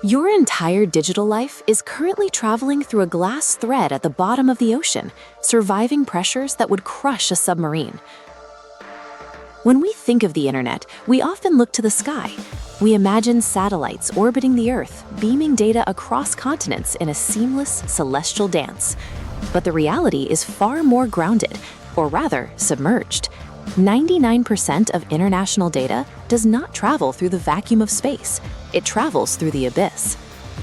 Your entire digital life is currently traveling through a glass thread at the bottom of the ocean, surviving pressures that would crush a submarine. When we think of the internet, we often look to the sky. We imagine satellites orbiting the Earth, beaming data across continents in a seamless celestial dance. But the reality is far more grounded, or rather, submerged. 99% of international data does not travel through the vacuum of space. It travels through the abyss.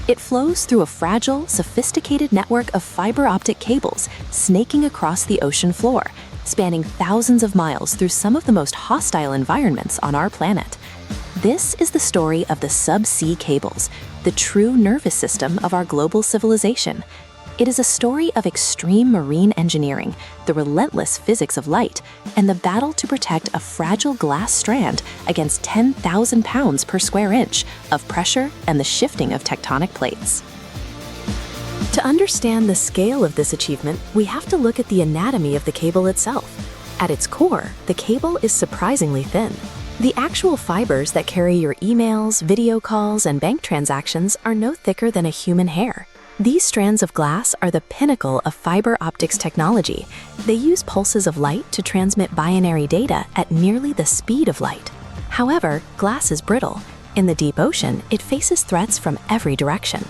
It flows through a fragile, sophisticated network of fiber optic cables snaking across the ocean floor, spanning thousands of miles through some of the most hostile environments on our planet. This is the story of the subsea cables, the true nervous system of our global civilization. It is a story of extreme marine engineering, the relentless physics of light, and the battle to protect a fragile glass strand against 10,000 pounds per square inch of pressure and the shifting of tectonic plates. To understand the scale of this achievement, we have to look at the anatomy of the cable itself. At its core, the cable is surprisingly thin. The actual fibers that carry your emails, video calls, and bank transactions are no thicker than a human hair. These strands of glass are the pinnacle of fiber optics technology. They use pulses of light to transmit binary data at nearly the speed of light. However, glass is brittle. In the deep ocean, it faces threats from every direction.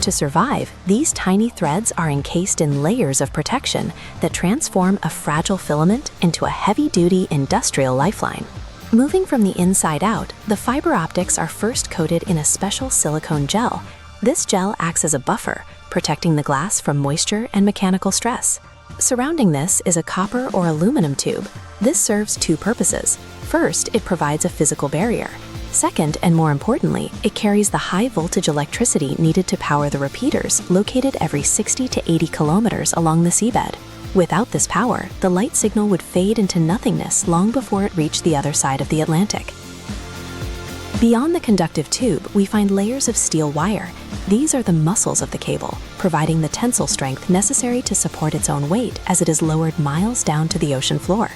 To survive, these tiny threads are encased in layers of protection that transform a fragile filament into a heavy-duty industrial lifeline. Moving from the inside out, the fiber optics are first coated in a special silicone gel. This gel acts as a buffer, protecting the glass from moisture and mechanical stress. Surrounding this is a copper or aluminum tube. This serves two purposes. First, it provides a physical barrier. Second, and more importantly, it carries the high-voltage electricity needed to power the repeaters located every 60 to 80 kilometers along the seabed. Without this power, the light signal would fade into nothingness long before it reached the other side of the Atlantic. Beyond the conductive tube, we find layers of steel wire. These are the muscles of the cable, providing the tensile strength necessary to support its own weight as it is lowered miles down to the ocean floor.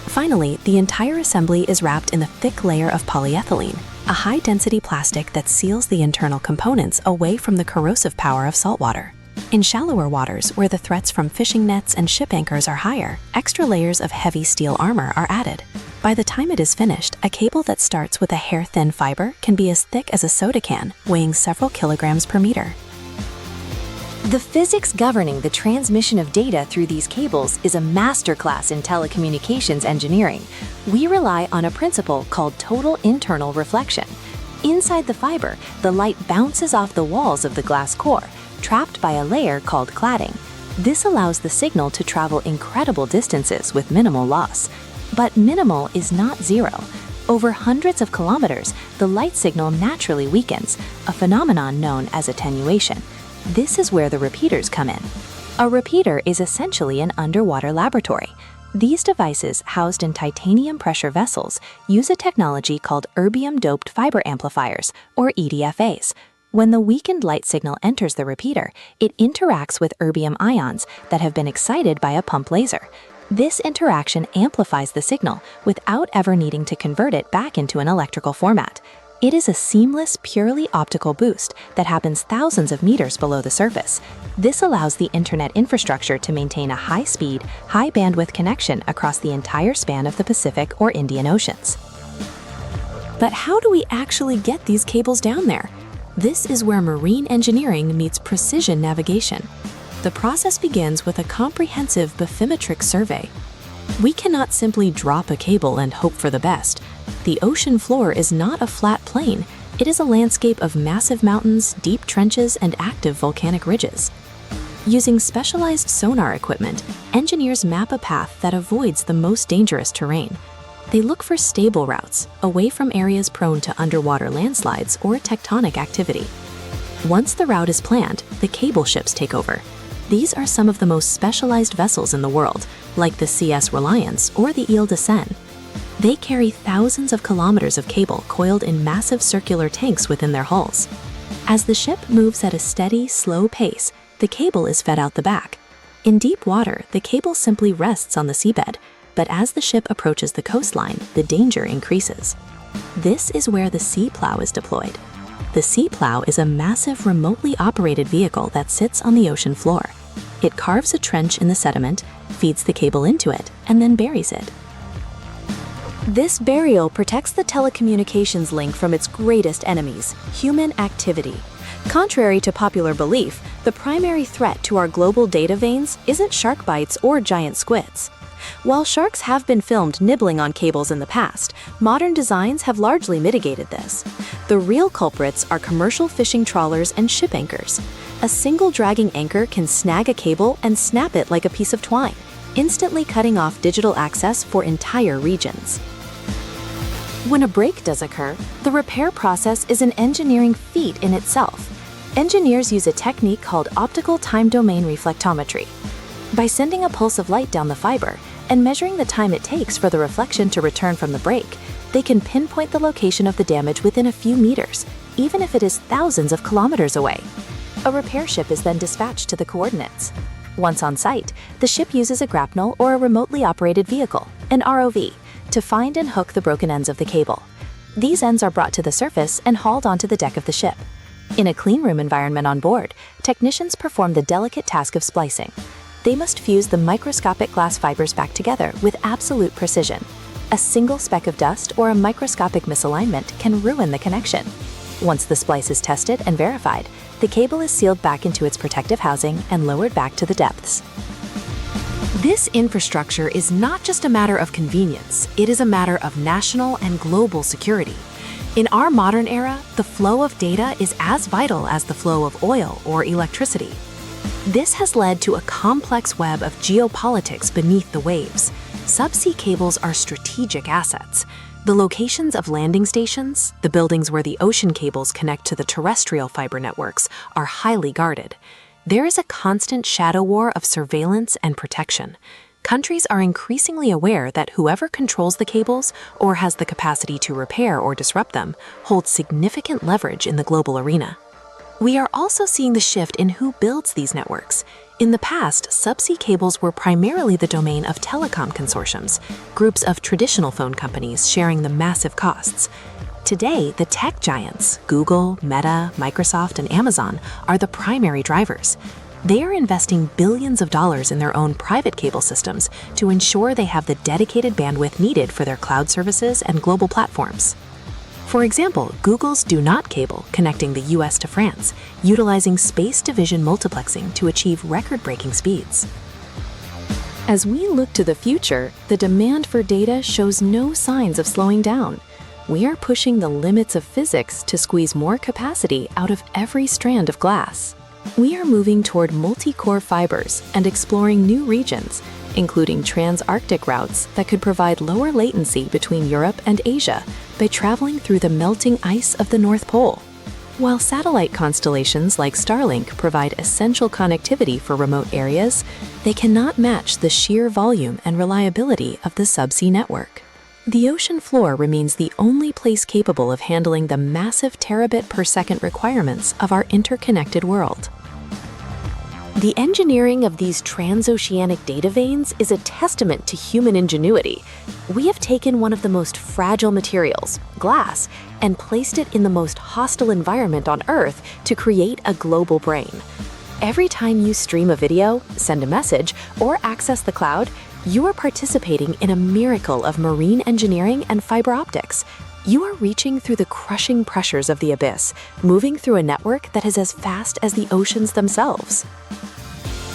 Finally, the entire assembly is wrapped in a thick layer of polyethylene, a high-density plastic that seals the internal components away from the corrosive power of salt water. In shallower waters, where the threats from fishing nets and ship anchors are higher, extra layers of heavy steel armor are added. By the time it is finished, a cable that starts with a hair-thin fiber can be as thick as a soda can, weighing several kilograms per meter. The physics governing the transmission of data through these cables is a masterclass in telecommunications engineering. We rely on a principle called total internal reflection. Inside the fiber, the light bounces off the walls of the glass core, trapped by a layer called cladding. This allows the signal to travel incredible distances with minimal loss. But minimal is not zero. Over hundreds of kilometers, the light signal naturally weakens, a phenomenon known as attenuation. This is where the repeaters come in. A repeater is essentially an underwater laboratory. These devices, housed in titanium pressure vessels, use a technology called erbium-doped fiber amplifiers, or EDFAs. When the weakened light signal enters the repeater, it interacts with erbium ions that have been excited by a pump laser. This interaction amplifies the signal without ever needing to convert it back into an electrical format. It is a seamless, purely optical boost that happens thousands of meters below the surface. This allows the internet infrastructure to maintain a high-speed, high-bandwidth connection across the entire span of the Pacific or Indian Oceans. But how do we actually get these cables down there? This is where marine engineering meets precision navigation. The process begins with a comprehensive bathymetric survey. We cannot simply drop a cable and hope for the best. The ocean floor is not a flat plain. It is a landscape of massive mountains, deep trenches, and active volcanic ridges. Using specialized sonar equipment, engineers map a path that avoids the most dangerous terrain. They look for stable routes, away from areas prone to underwater landslides or tectonic activity. Once the route is planned, the cable ships take over. These are some of the most specialized vessels in the world, like the CS Reliance or the Ile de Seine. They carry thousands of kilometers of cable coiled in massive circular tanks within their hulls. As the ship moves at a steady, slow pace, the cable is fed out the back. In deep water, the cable simply rests on the seabed, but as the ship approaches the coastline, the danger increases. This is where the sea plow is deployed. The sea plow is a massive remotely operated vehicle that sits on the ocean floor. It carves a trench in the sediment, feeds the cable into it, and then buries it. This burial protects the telecommunications link from its greatest enemies, human activity. Contrary to popular belief, the primary threat to our global data veins isn't shark bites or giant squids. While sharks have been filmed nibbling on cables in the past, modern designs have largely mitigated this. The real culprits are commercial fishing trawlers and ship anchors. A single dragging anchor can snag a cable and snap it like a piece of twine, instantly cutting off digital access for entire regions. When a break does occur, the repair process is an engineering feat in itself. Engineers use a technique called optical time domain reflectometry. By sending a pulse of light down the fiber and measuring the time it takes for the reflection to return from the break, they can pinpoint the location of the damage within a few meters, even if it is thousands of kilometers away. A repair ship is then dispatched to the coordinates. Once on site, the ship uses a grapnel or a remotely operated vehicle, an ROV, to find and hook the broken ends of the cable. These ends are brought to the surface and hauled onto the deck of the ship. In a cleanroom environment on board, technicians perform the delicate task of splicing. They must fuse the microscopic glass fibers back together with absolute precision. A single speck of dust or a microscopic misalignment can ruin the connection. Once the splice is tested and verified, the cable is sealed back into its protective housing and lowered back to the depths. This infrastructure is not just a matter of convenience, it is a matter of national and global security. In our modern era, the flow of data is as vital as the flow of oil or electricity. This has led to a complex web of geopolitics beneath the waves. Subsea cables are strategic assets. The locations of landing stations, the buildings where the ocean cables connect to the terrestrial fiber networks, are highly guarded. There is a constant shadow war of surveillance and protection. Countries are increasingly aware that whoever controls the cables or has the capacity to repair or disrupt them holds significant leverage in the global arena. We are also seeing the shift in who builds these networks. In the past, subsea cables were primarily the domain of telecom consortiums, groups of traditional phone companies sharing the massive costs. Today, the tech giants, Google, Meta, Microsoft, and Amazon, are the primary drivers. They are investing billions of dollars in their own private cable systems to ensure they have the dedicated bandwidth needed for their cloud services and global platforms. For example, Google's Do Not cable connecting the US to France, utilizing space division multiplexing to achieve record-breaking speeds. As we look to the future, the demand for data shows no signs of slowing down. We are pushing the limits of physics to squeeze more capacity out of every strand of glass. We are moving toward multi-core fibers and exploring new regions, including trans-Arctic routes that could provide lower latency between Europe and Asia by traveling through the melting ice of the North Pole. While satellite constellations like Starlink provide essential connectivity for remote areas, they cannot match the sheer volume and reliability of the subsea network. The ocean floor remains the only place capable of handling the massive terabit per second requirements of our interconnected world. The engineering of these transoceanic data veins is a testament to human ingenuity. We have taken one of the most fragile materials, glass, and placed it in the most hostile environment on Earth to create a global brain. Every time you stream a video, send a message, or access the cloud, you are participating in a miracle of marine engineering and fiber optics. You are reaching through the crushing pressures of the abyss, moving through a network that is as fast as the oceans themselves.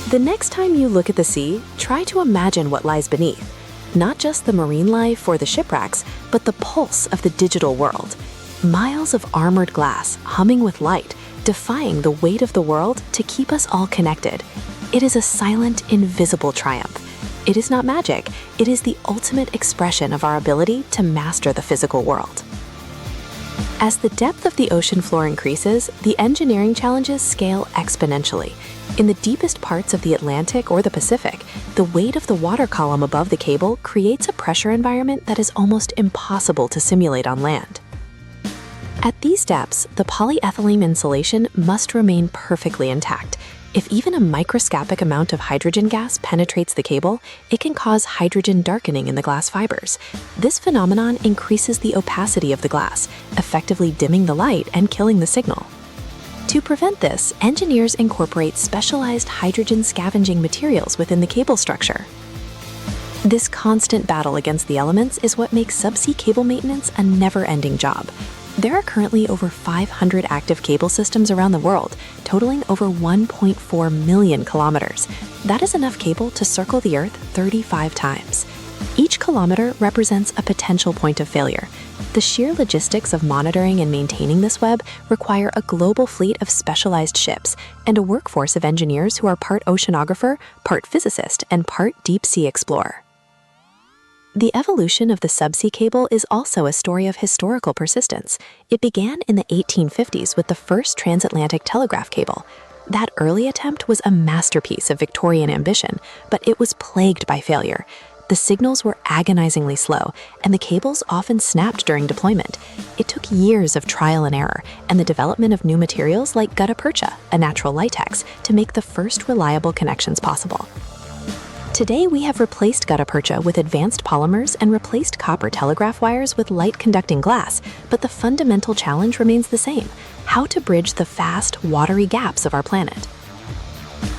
The next time you look at the sea, try to imagine what lies beneath. Not just the marine life or the shipwrecks, but the pulse of the digital world. Miles of armored glass humming with light, defying the weight of the world to keep us all connected. It is a silent, invisible triumph. It is not magic, it is the ultimate expression of our ability to master the physical world. As the depth of the ocean floor increases, the engineering challenges scale exponentially. In the deepest parts of the Atlantic or the Pacific, the weight of the water column above the cable creates a pressure environment that is almost impossible to simulate on land. At these depths, the polyethylene insulation must remain perfectly intact. If even a microscopic amount of hydrogen gas penetrates the cable, it can cause hydrogen darkening in the glass fibers. This phenomenon increases the opacity of the glass, effectively dimming the light and killing the signal. To prevent this, engineers incorporate specialized hydrogen scavenging materials within the cable structure. This constant battle against the elements is what makes subsea cable maintenance a never-ending job. There are currently over 500 active cable systems around the world, totaling over 1.4 million kilometers. That is enough cable to circle the Earth 35 times. Each kilometer represents a potential point of failure. The sheer logistics of monitoring and maintaining this web require a global fleet of specialized ships and a workforce of engineers who are part oceanographer, part physicist, and part deep-sea explorer. The evolution of the subsea cable is also a story of historical persistence. It began in the 1850s with the first transatlantic telegraph cable. That early attempt was a masterpiece of Victorian ambition, but it was plagued by failure. The signals were agonizingly slow, and the cables often snapped during deployment. It took years of trial and error, and the development of new materials like gutta percha, a natural latex, to make the first reliable connections possible. Today, we have replaced gutta percha with advanced polymers and replaced copper telegraph wires with light-conducting glass, but the fundamental challenge remains the same: how to bridge the vast, watery gaps of our planet.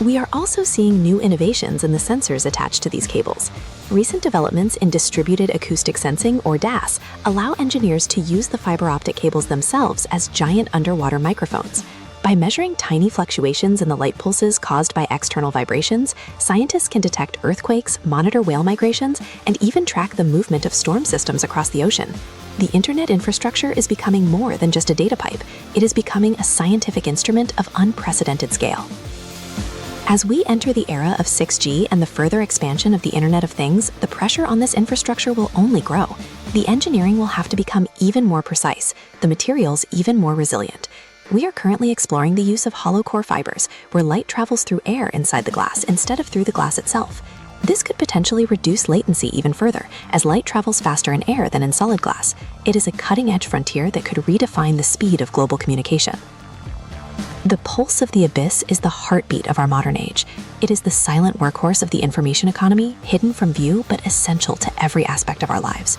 We are also seeing new innovations in the sensors attached to these cables. Recent developments in distributed acoustic sensing, or DAS, allow engineers to use the fiber optic cables themselves as giant underwater microphones. By measuring tiny fluctuations in the light pulses caused by external vibrations, scientists can detect earthquakes, monitor whale migrations, and even track the movement of storm systems across the ocean. The internet infrastructure is becoming more than just a data pipe. It is becoming a scientific instrument of unprecedented scale. As we enter the era of 6G and the further expansion of the Internet of Things, the pressure on this infrastructure will only grow. The engineering will have to become even more precise, the materials even more resilient. We are currently exploring the use of hollow core fibers, where light travels through air inside the glass instead of through the glass itself. This could potentially reduce latency even further, as light travels faster in air than in solid glass. It is a cutting-edge frontier that could redefine the speed of global communication. The pulse of the abyss is the heartbeat of our modern age. It is the silent workhorse of the information economy, hidden from view but essential to every aspect of our lives.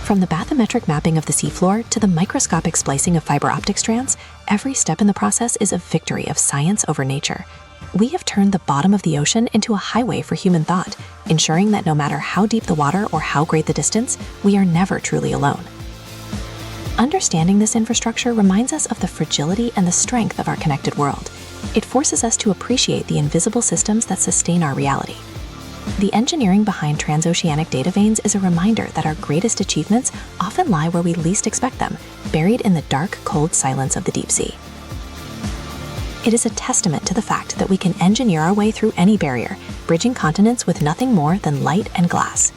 From the bathymetric mapping of the seafloor to the microscopic splicing of fiber optic strands, every step in the process is a victory of science over nature. We have turned the bottom of the ocean into a highway for human thought, ensuring that no matter how deep the water or how great the distance, we are never truly alone. Understanding this infrastructure reminds us of the fragility and the strength of our connected world. It forces us to appreciate the invisible systems that sustain our reality. The engineering behind transoceanic data veins is a reminder that our greatest achievements often lie where we least expect them, buried in the dark, cold silence of the deep sea. It is a testament to the fact that we can engineer our way through any barrier, bridging continents with nothing more than light and glass.